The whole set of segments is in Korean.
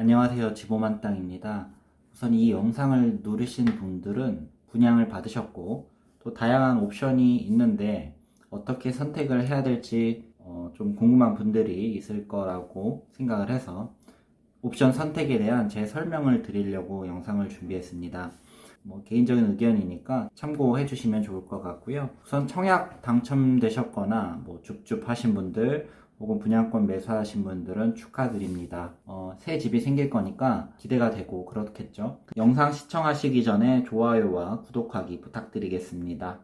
안녕하세요. 지보만땅입니다. 우선 이 영상을 누르신 분들은 분양을 받으셨고 또 다양한 옵션이 있는데 어떻게 선택을 해야 될지 좀 궁금한 분들이 있을 거라고 생각을 해서 옵션 선택에 대한 제 설명을 드리려고 영상을 준비했습니다. 개인적인 의견이니까 참고해 주시면 좋을 것 같고요. 우선 청약 당첨되셨거나 줍줍 하신 분들 혹은 분양권 매수하신 분들은 축하드립니다. 새 집이 생길 거니까 기대가 되고 그렇겠죠. 영상 시청하시기 전에 좋아요와 구독하기 부탁드리겠습니다.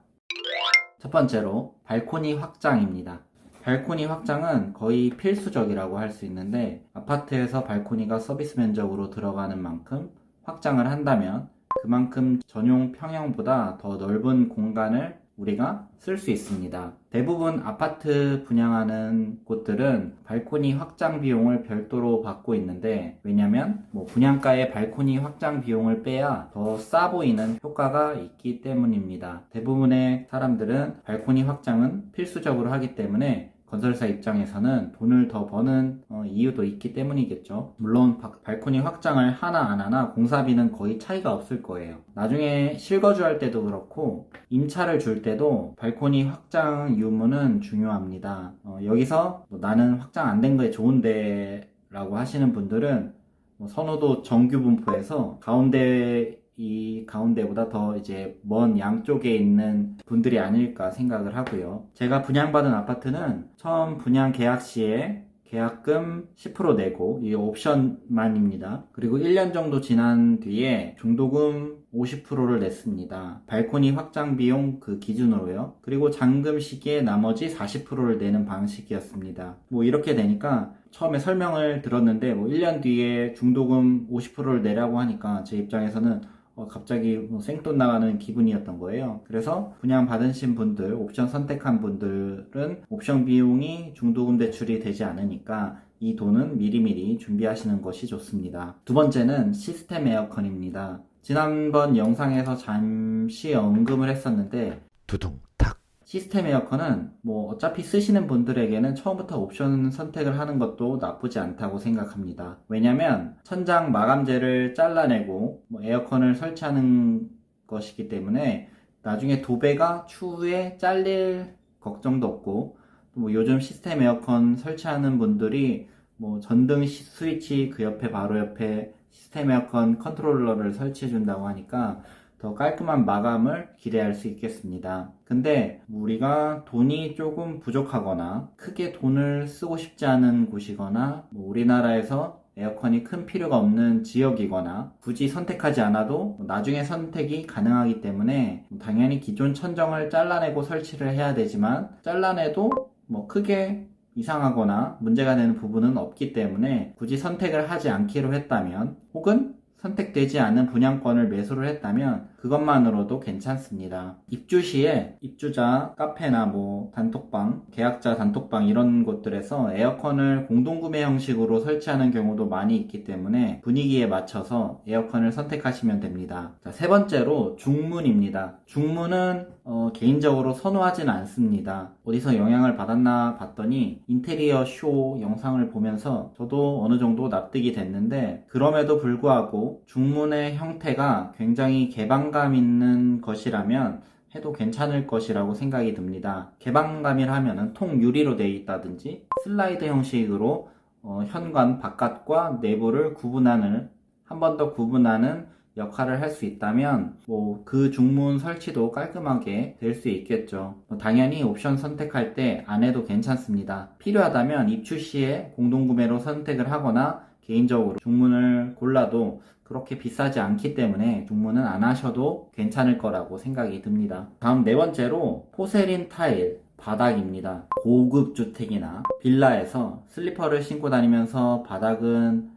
첫 번째로 발코니 확장입니다. 발코니 확장은 거의 필수적이라고 할 수 있는데 아파트에서 발코니가 서비스 면적으로 들어가는 만큼 확장을 한다면 그만큼 전용 평형보다 더 넓은 공간을 우리가 쓸 수 있습니다. 대부분 아파트 분양하는 곳들은 발코니 확장 비용을 별도로 받고 있는데 왜냐면 분양가에 발코니 확장 비용을 빼야 더 싸 보이는 효과가 있기 때문입니다. 대부분의 사람들은 발코니 확장은 필수적으로 하기 때문에 건설사 입장에서는 돈을 더 버는 이유도 있기 때문이겠죠. 물론 발코니 확장을 하나 안 하나 공사비는 거의 차이가 없을 거예요. 나중에 실거주 할 때도 그렇고 임차를 줄 때도 발코니 확장 유무는 중요합니다. 여기서 나는 확장 안 된 거에 좋은데 라고 하시는 분들은 선호도 정규 분포에서 이 가운데보다 더 이제 먼 양쪽에 있는 분들이 아닐까 생각을 하고요. 제가 분양받은 아파트는 처음 분양 계약 시에 계약금 10% 내고 이 옵션만입니다. 그리고 1년 정도 지난 뒤에 중도금 50%를 냈습니다. 발코니 확장 비용 그 기준으로요. 그리고 잔금 시기에 나머지 40%를 내는 방식이었습니다. 이렇게 되니까 처음에 설명을 들었는데 1년 뒤에 중도금 50%를 내라고 하니까 제 입장에서는 갑자기 생돈 나가는 기분이었던 거예요. 그래서 분양 받으신 분들, 옵션 선택한 분들은 옵션 비용이 중도금 대출이 되지 않으니까 이 돈은 미리미리 준비하시는 것이 좋습니다. 두 번째는 시스템 에어컨입니다. 지난번 영상에서 잠시 언급을 했었는데 두둥탁. 시스템 에어컨은 어차피 쓰시는 분들에게는 처음부터 옵션 선택을 하는 것도 나쁘지 않다고 생각합니다. 왜냐면 천장 마감재를 잘라내고 에어컨을 설치하는 것이기 때문에 나중에 도배가 추후에 잘릴 걱정도 없고 또 요즘 시스템 에어컨 설치하는 분들이 전등 스위치 그 옆에 바로 옆에 시스템 에어컨 컨트롤러를 설치해 준다고 하니까 더 깔끔한 마감을 기대할 수 있겠습니다. 근데 우리가 돈이 조금 부족하거나 크게 돈을 쓰고 싶지 않은 곳이거나 우리나라에서 에어컨이 큰 필요가 없는 지역이거나 굳이 선택하지 않아도 나중에 선택이 가능하기 때문에 당연히 기존 천정을 잘라내고 설치를 해야 되지만 잘라내도 크게 이상하거나 문제가 되는 부분은 없기 때문에 굳이 선택을 하지 않기로 했다면 혹은 선택되지 않은 분양권을 매수를 했다면 그것만으로도 괜찮습니다. 입주 시에 입주자 카페나 단톡방, 계약자 단톡방 이런 곳들에서 에어컨을 공동구매 형식으로 설치하는 경우도 많이 있기 때문에 분위기에 맞춰서 에어컨을 선택하시면 됩니다. 자, 세 번째로 중문입니다. 중문은 개인적으로 선호하진 않습니다. 어디서 영향을 받았나 봤더니 인테리어 쇼 영상을 보면서 저도 어느 정도 납득이 됐는데 그럼에도 불구하고 중문의 형태가 굉장히 개방감 있는 것이라면 해도 괜찮을 것이라고 생각이 듭니다. 개방감이라면 통 유리로 되어 있다든지 슬라이드 형식으로 현관 바깥과 내부를 한 번 더 구분하는 역할을 할 수 있다면 그 중문 설치도 깔끔하게 될 수 있겠죠. 당연히 옵션 선택할 때 안 해도 괜찮습니다. 필요하다면 입주 시에 공동구매로 선택을 하거나 개인적으로 중문을 골라도 그렇게 비싸지 않기 때문에 중문은 안 하셔도 괜찮을 거라고 생각이 듭니다. 다음 네 번째로 포세린 타일 바닥입니다. 고급 주택이나 빌라에서 슬리퍼를 신고 다니면서 바닥은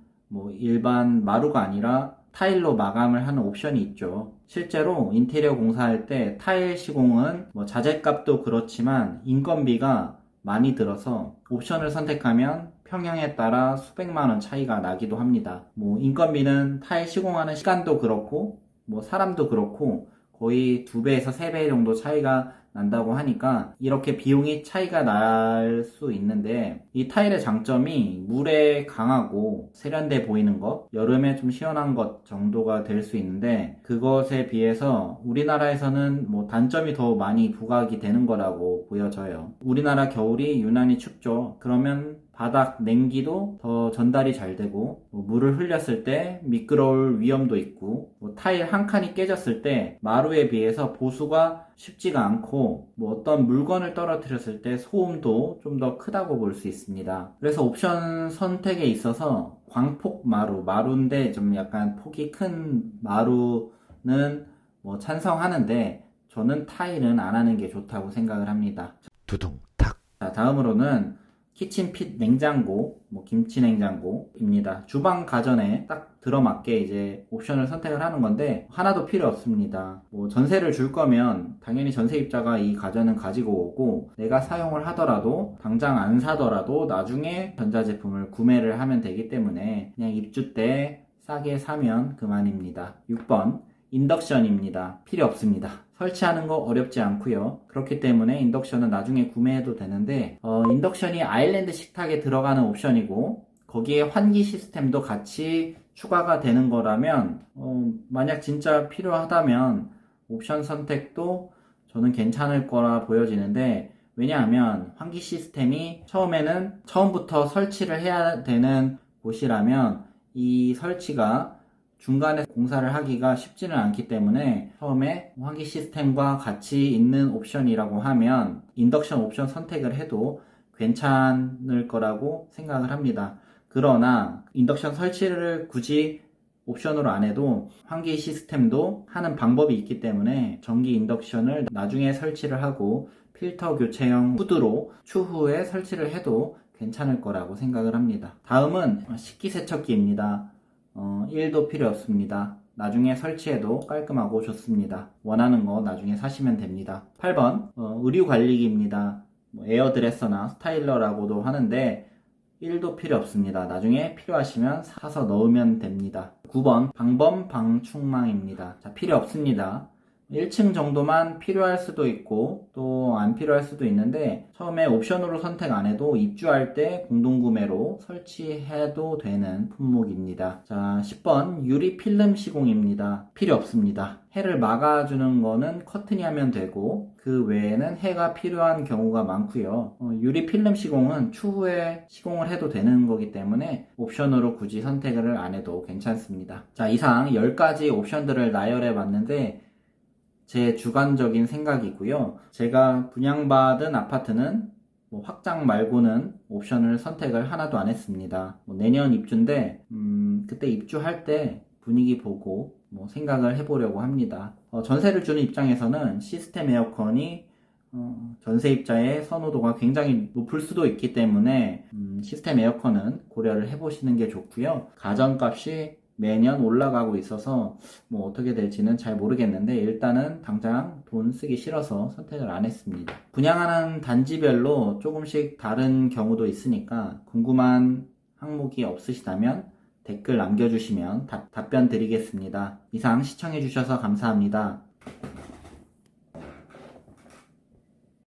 일반 마루가 아니라 타일로 마감을 하는 옵션이 있죠. 실제로 인테리어 공사할 때 타일 시공은 자재값도 그렇지만 인건비가 많이 들어서 옵션을 선택하면 평형에 따라 수백만원 차이가 나기도 합니다. 인건비는 타일 시공하는 시간도 그렇고 사람도 그렇고 거의 2배에서 3배 정도 차이가 난다고 하니까 이렇게 비용이 차이가 날 수 있는데, 이 타일의 장점이 물에 강하고 세련돼 보이는 것, 여름에 좀 시원한 것 정도가 될 수 있는데, 그것에 비해서 우리나라에서는 뭐 단점이 더 많이 부각이 되는 거라고 보여져요. 우리나라 겨울이 유난히 춥죠. 그러면 바닥 냉기도 더 전달이 잘 되고, 물을 흘렸을 때 미끄러울 위험도 있고, 타일 한 칸이 깨졌을 때 마루에 비해서 보수가 쉽지가 않고, 어떤 물건을 떨어뜨렸을 때 소음도 좀 더 크다고 볼 수 있습니다. 그래서 옵션 선택에 있어서 광폭 마루인데 좀 약간 폭이 큰 마루는 찬성하는데, 저는 타일은 안 하는 게 좋다고 생각을 합니다. 두둥탁. 자, 다음으로는 키친핏 냉장고, 김치 냉장고입니다. 주방 가전에 딱 들어맞게 이제 옵션을 선택을 하는 건데, 하나도 필요 없습니다. 전세를 줄 거면 당연히 전세입자가 이 가전은 가지고 오고, 내가 사용을 하더라도 당장 안 사더라도 나중에 전자제품을 구매를 하면 되기 때문에 그냥 입주 때 싸게 사면 그만입니다. 6번 인덕션입니다. 필요 없습니다. 설치하는 거 어렵지 않고요. 그렇기 때문에 인덕션은 나중에 구매해도 되는데, 인덕션이 아일랜드 식탁에 들어가는 옵션이고, 거기에 환기 시스템도 같이 추가가 되는 거라면, 만약 진짜 필요하다면 옵션 선택도 저는 괜찮을 거라 보여지는데, 왜냐하면 환기 시스템이 처음부터 설치를 해야 되는 곳이라면 이 설치가 중간에 공사를 하기가 쉽지는 않기 때문에 처음에 환기 시스템과 같이 있는 옵션이라고 하면 인덕션 옵션 선택을 해도 괜찮을 거라고 생각을 합니다. 그러나 인덕션 설치를 굳이 옵션으로 안 해도 환기 시스템도 하는 방법이 있기 때문에 전기 인덕션을 나중에 설치를 하고 필터 교체형 후드로 추후에 설치를 해도 괜찮을 거라고 생각을 합니다. 다음은 식기세척기입니다. 1도 필요 없습니다. 나중에 설치해도 깔끔하고 좋습니다. 원하는 거 나중에 사시면 됩니다. 8번 의류관리기입니다. 에어드레서나 스타일러라고도 하는데 1도 필요 없습니다. 나중에 필요하시면 사서 넣으면 됩니다. 9번 방범 방충망입니다. 자, 필요 없습니다. 1층 정도만 필요할 수도 있고 또 안 필요할 수도 있는데, 처음에 옵션으로 선택 안 해도 입주할 때 공동구매로 설치해도 되는 품목입니다. 자, 10번 유리 필름 시공입니다. 필요 없습니다. 해를 막아주는 거는 커튼이 하면 되고 그 외에는 해가 필요한 경우가 많고요. 유리 필름 시공은 추후에 시공을 해도 되는 거기 때문에 옵션으로 굳이 선택을 안 해도 괜찮습니다. 자, 이상 10가지 옵션들을 나열해 봤는데 제 주관적인 생각이고요. 제가 분양받은 아파트는 확장 말고는 옵션을 선택을 하나도 안 했습니다. 내년 입주인데 그때 입주할 때 분위기 보고 생각을 해보려고 합니다. 전세를 주는 입장에서는 시스템 에어컨이 전세입자의 선호도가 굉장히 높을 수도 있기 때문에 시스템 에어컨은 고려를 해보시는 게 좋고요. 가전값이 매년 올라가고 있어서 어떻게 될지는 잘 모르겠는데 일단은 당장 돈 쓰기 싫어서 선택을 안 했습니다. 분양하는 단지별로 조금씩 다른 경우도 있으니까 궁금한 항목이 없으시다면 댓글 남겨주시면 답변 드리겠습니다. 이상 시청해주셔서 감사합니다.